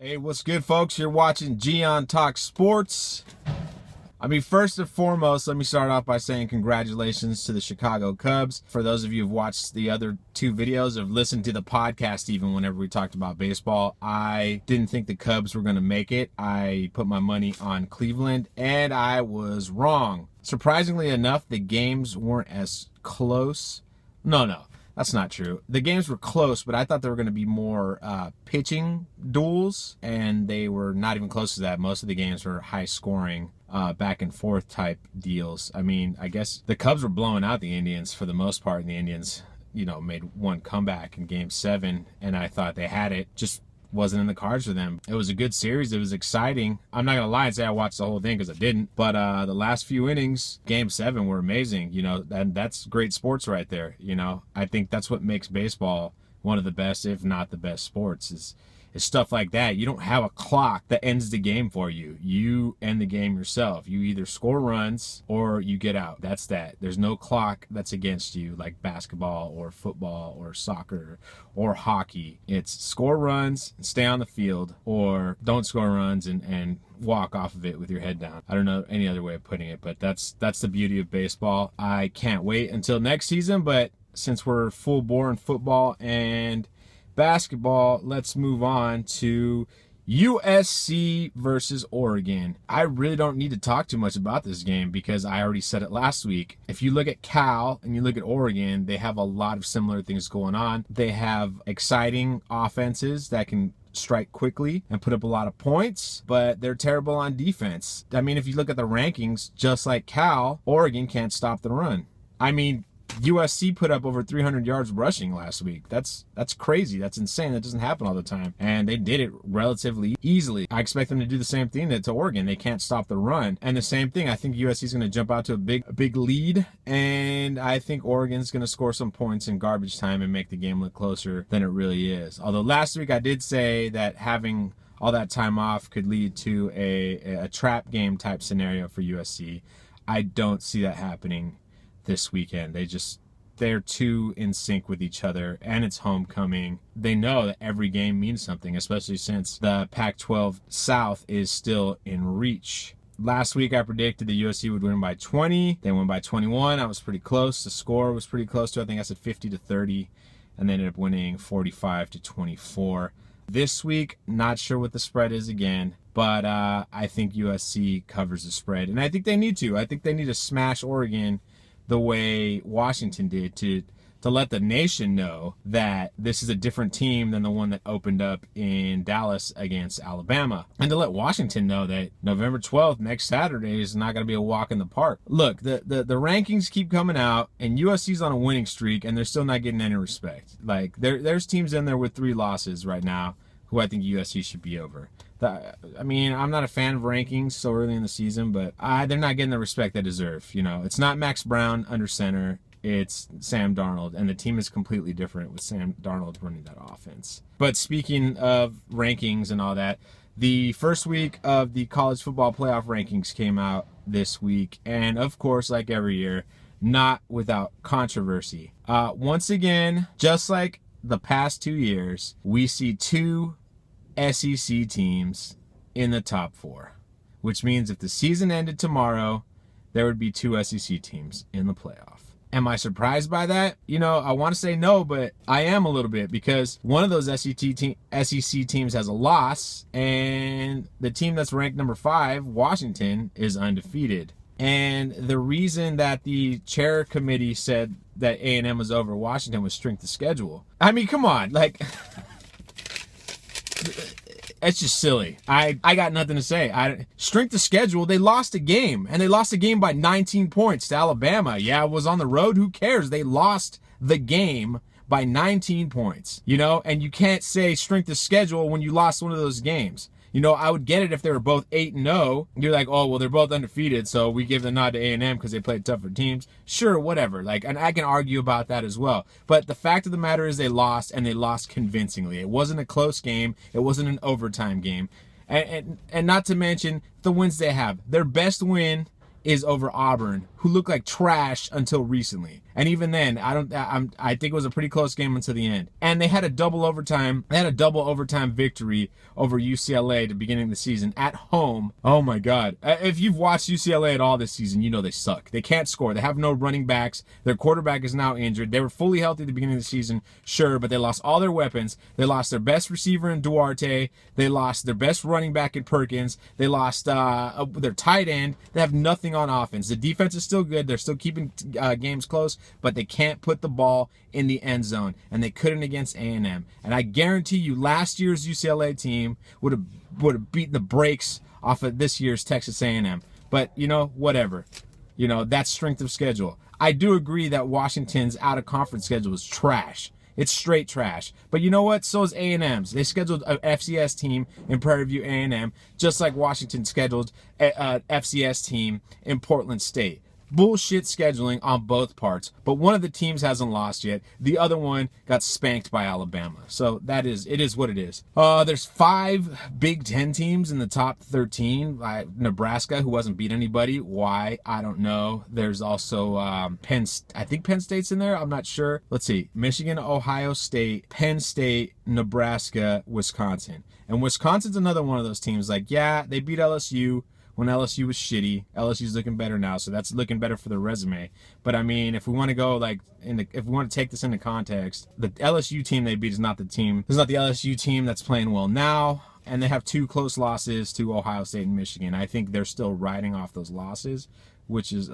Hey, what's good, folks? You're watching Gian Talk Sports. First and foremost, let me start off by saying congratulations to the Chicago Cubs. For those of you who've watched the other two videos, have listened to the podcast even whenever we talked about baseball, I didn't think the Cubs were going to make it. I put my money on Cleveland, and I was wrong. Surprisingly enough, the games weren't as close. No. That's not true. The games were close, but I thought there were going to be more pitching duels, and they were not even close to that. Most of the games were high-scoring, back and forth type deals. I guess the Cubs were blowing out the Indians for the most part, and the Indians, made one comeback in Game 7, and I thought they had it. Just wasn't in the cards for them. It was a good series. It was exciting. I'm not going to lie and say I watched the whole thing because I didn't. But the last few innings, Game 7, were amazing. And that's great sports right there. I think that's what makes baseball one of the best, if not the best sports, is stuff like that. You don't have a clock that ends the game for you. You end the game yourself. You either score runs or you get out. That's that. There's no clock that's against you like basketball or football or soccer or hockey. It's score runs and stay on the field, or don't score runs and walk off of it with your head down. I don't know any other way of putting it, but that's the beauty of baseball. I can't wait until next season, but since we're full bore in football and basketball, let's move on to USC versus Oregon. I really don't need to talk too much about this game because I already said it last week. If you look at Cal and you look at Oregon, they have a lot of similar things going on. They have exciting offenses that can strike quickly and put up a lot of points, but they're terrible on defense. If you look at the rankings, just like Cal, Oregon can't stop the run. USC put up over 300 yards rushing last week. That's crazy. That's insane. That doesn't happen all the time. And they did it relatively easily. I expect them to do the same thing to Oregon. They can't stop the run. And the same thing, I think USC is going to jump out to a big lead. And I think Oregon's going to score some points in garbage time and make the game look closer than it really is. Although last week I did say that having all that time off could lead to a trap game type scenario for USC. I don't see that happening this weekend. They're too in sync with each other, and it's homecoming. They know that every game means something, especially since the Pac-12 South is still in reach. Last week I predicted the USC would win by 20. They won by 21. I was pretty close. The score was pretty close to, I think I said 50-30, and they ended up winning 45-24. This week, not sure what the spread is again, but I think USC covers the spread, and I think they need to. I think they need to smash Oregon the way Washington did to let the nation know that this is a different team than the one that opened up in Dallas against Alabama. And to let Washington know that November 12th, next Saturday, is not going to be a walk in the park. Look, the rankings keep coming out, and USC's on a winning streak, and they're still not getting any respect. Like, there's teams in there with 3 losses right now who I think USC should be over. I'm not a fan of rankings so early in the season, but they're not getting the respect they deserve. It's not Max Brown under center. It's Sam Darnold, and the team is completely different with Sam Darnold running that offense. But speaking of rankings and all that, the first week of the college football playoff rankings came out this week, and of course, like every year, not without controversy. Once again, just like the past 2 years, we see 2 SEC teams in the top 4, which means if the season ended tomorrow, there would be 2 SEC teams in the playoff. Am I surprised by that? I want to say no, but I am a little bit, because one of those SEC teams has a loss, and the team that's ranked number 5, Washington, is undefeated. And the reason that the chair committee said that A&M was over Washington was strength of schedule. Come on, it's just silly. I got nothing to say. Strength of schedule, they lost a game, and they lost a game by 19 points to Alabama. Yeah, it was on the road. Who cares? They lost the game by 19 points, and you can't say strength of schedule when you lost one of those games. I would get it if they were both 8-0. You're like, oh, well, they're both undefeated, so we give the nod to A&M because they played tougher teams. Sure, whatever. And I can argue about that as well. But the fact of the matter is they lost, and they lost convincingly. It wasn't a close game. It wasn't an overtime game. And not to mention the wins they have. Their best win is over Auburn, who looked like trash until recently. And even then, I think it was a pretty close game until the end. And they had a double overtime victory over UCLA at the beginning of the season at home. Oh my God. If you've watched UCLA at all this season, you know they suck. They can't score. They have no running backs. Their quarterback is now injured. They were fully healthy at the beginning of the season, sure, but they lost all their weapons. They lost their best receiver in Duarte. They lost their best running back in Perkins. They lost their tight end. They have nothing on offense. The defense is still good. They're still keeping games close, but they can't put the ball in the end zone, and they couldn't against A&M. And I guarantee you last year's UCLA team would have beaten the brakes off of this year's Texas A&M. But, you know, whatever. You know, that's strength of schedule. I do agree that Washington's out-of-conference schedule is trash. It's straight trash. But you know what? So is A&M's. They scheduled an FCS team in Prairie View A&M, just like Washington scheduled an FCS team in Portland State. Bullshit scheduling on both parts, but one of the teams hasn't lost yet. The other one got spanked by Alabama. So it is what it is. There's 5 Big Ten teams in the top 13. Nebraska, who hasn't beat anybody. Why? I don't know. There's also I think Penn State's in there. I'm not sure. Let's see. Michigan, Ohio State, Penn State, Nebraska, Wisconsin. And Wisconsin's another one of those teams. Like, yeah, they beat LSU when LSU was shitty. LSU's looking better now, so that's looking better for their resume. But I mean, if we want to go if we want to take this into context, the LSU team they beat is not the LSU team that's playing well now. And they have 2 close losses to Ohio State and Michigan. I think they're still riding off those losses, which is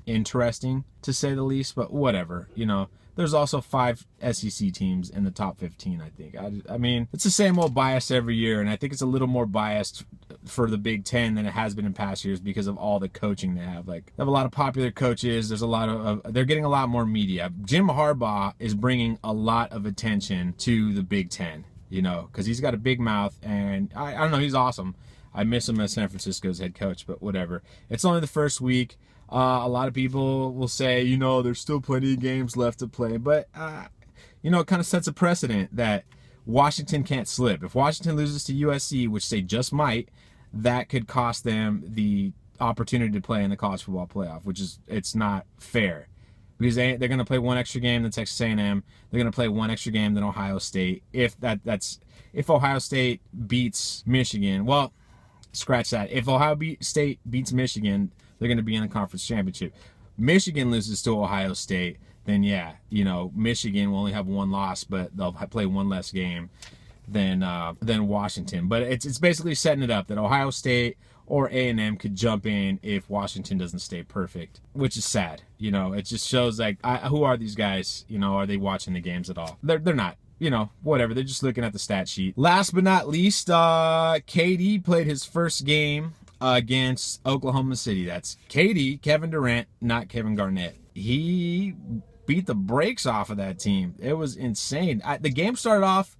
interesting to say the least. But whatever, you know. There's also 5 SEC teams in the top 15, I think. I mean, it's the same old bias every year, and I think it's a little more biased for the Big Ten than it has been in past years because of all the coaching they have. Like, they have a lot of popular coaches. There's a lot of they're getting a lot more media. Jim Harbaugh is bringing a lot of attention to the Big Ten, you know, because he's got a big mouth, and I don't know, he's awesome. I miss him as San Francisco's head coach, but whatever. It's only the first week. A lot of people will say, you know, there's still plenty of games left to play. But, you know, it kind of sets a precedent that Washington can't slip. If Washington loses to USC, which they just might, that could cost them the opportunity to play in the college football playoff, it's not fair. Because they're going to play one extra game than Texas A&M. They're going to play one extra game than Ohio State. If Ohio State beats Michigan, well, scratch that. If Ohio State beats Michigan, they're going to be in the conference championship. Michigan loses to Ohio State, then yeah, you know, Michigan will only have 1 loss, but they'll play 1 less game than Washington. But it's basically setting it up that Ohio State or A&M could jump in if Washington doesn't stay perfect, which is sad. You know, it just shows like, who are these guys? You know, are they watching the games at all? They're not. You know, whatever. They're just looking at the stat sheet. Last but not least, KD played his first game against Oklahoma City. That's KD, Kevin Durant, not Kevin Garnett. He beat the brakes off of that team. It was insane. The game started off,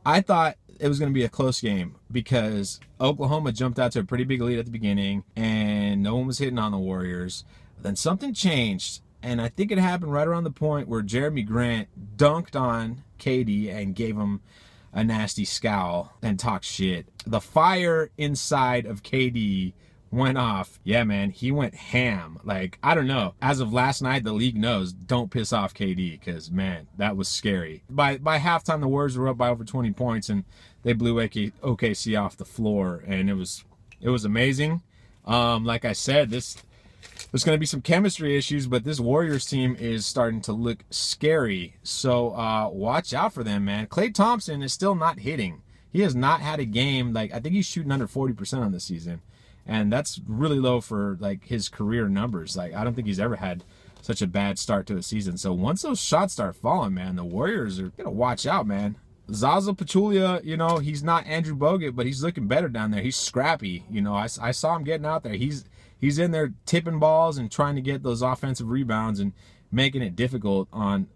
I thought it was going to be a close game because Oklahoma jumped out to a pretty big lead at the beginning and no one was hitting on the Warriors. Then something changed, and I think it happened right around the point where Jeremy Grant dunked on KD and gave him a nasty scowl and talked shit. The fire inside of KD went off. Yeah, man, he went ham. Like, I don't know. As of last night, the league knows, don't piss off KD, because, man, that was scary. By halftime, the Warriors were up by over 20 points, and they blew OKC off the floor, and it was amazing. Like I said, there's going to be some chemistry issues, but this Warriors team is starting to look scary. So watch out for them, man. Klay Thompson is still not hitting. He has not had a game. Like, I think he's shooting under 40% on this season. And that's really low for, like, his career numbers. Like, I don't think he's ever had such a bad start to a season. So once those shots start falling, man, the Warriors are going to watch out, man. Zaza Pachulia, you know, he's not Andrew Bogut, but he's looking better down there. He's scrappy. You know, I saw him getting out there. He's in there tipping balls and trying to get those offensive rebounds and making it difficult on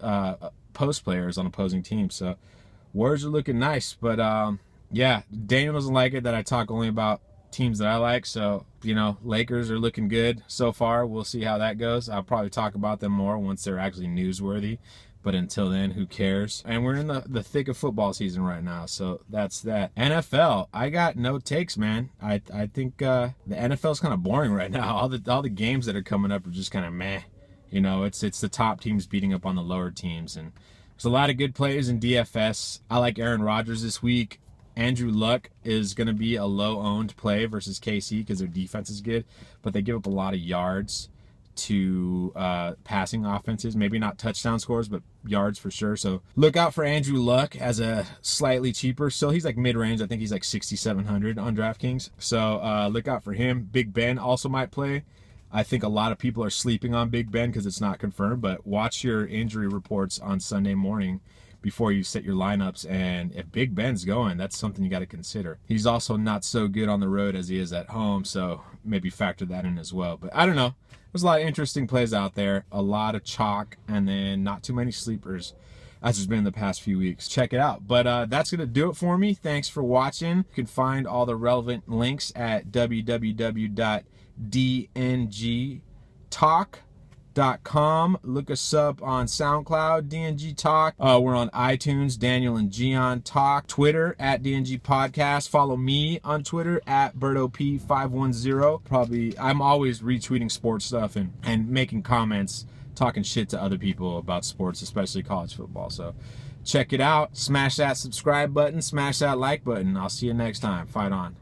post players on opposing teams. So Warriors are looking nice. But, yeah, Daniel doesn't like it that I talk only about teams that I like. So, you know, Lakers are looking good so far. We'll see how that goes. I'll probably talk about them more once they're actually newsworthy. But until then, who cares? And we're in the thick of football season right now, so that's that. NFL, I got no takes, man. I think the NFL's kind of boring right now. All the games that are coming up are just kind of meh. You know, it's the top teams beating up on the lower teams, and there's a lot of good players in DFS. I like Aaron Rodgers this week. Andrew Luck is going to be a low-owned play versus KC because their defense is good, but they give up a lot of yards to passing offenses. Maybe not touchdown scores, but yards for sure. So look out for Andrew Luck as a slightly cheaper. Still, he's like mid-range. I think he's like 6,700 on DraftKings. So look out for him. Big Ben also might play. I think a lot of people are sleeping on Big Ben because it's not confirmed, but watch your injury reports on Sunday morning before you set your lineups, and if Big Ben's going, that's something you got to consider. He's also not so good on the road as he is at home, so maybe factor that in as well. But I don't know. There's a lot of interesting plays out there, a lot of chalk, and then not too many sleepers, as there's been in the past few weeks. Check it out. But that's going to do it for me. Thanks for watching. You can find all the relevant links at www.dngtalk.com. Look us up on SoundCloud, DNG Talk. We're on iTunes, Daniel and Gian Talk. Twitter at DNG Podcast. Follow me on Twitter at BertoP510. I'm always retweeting sports stuff and making comments, talking shit to other people about sports, especially college football. So check it out. Smash that subscribe button. Smash that like button. I'll see you next time. Fight on.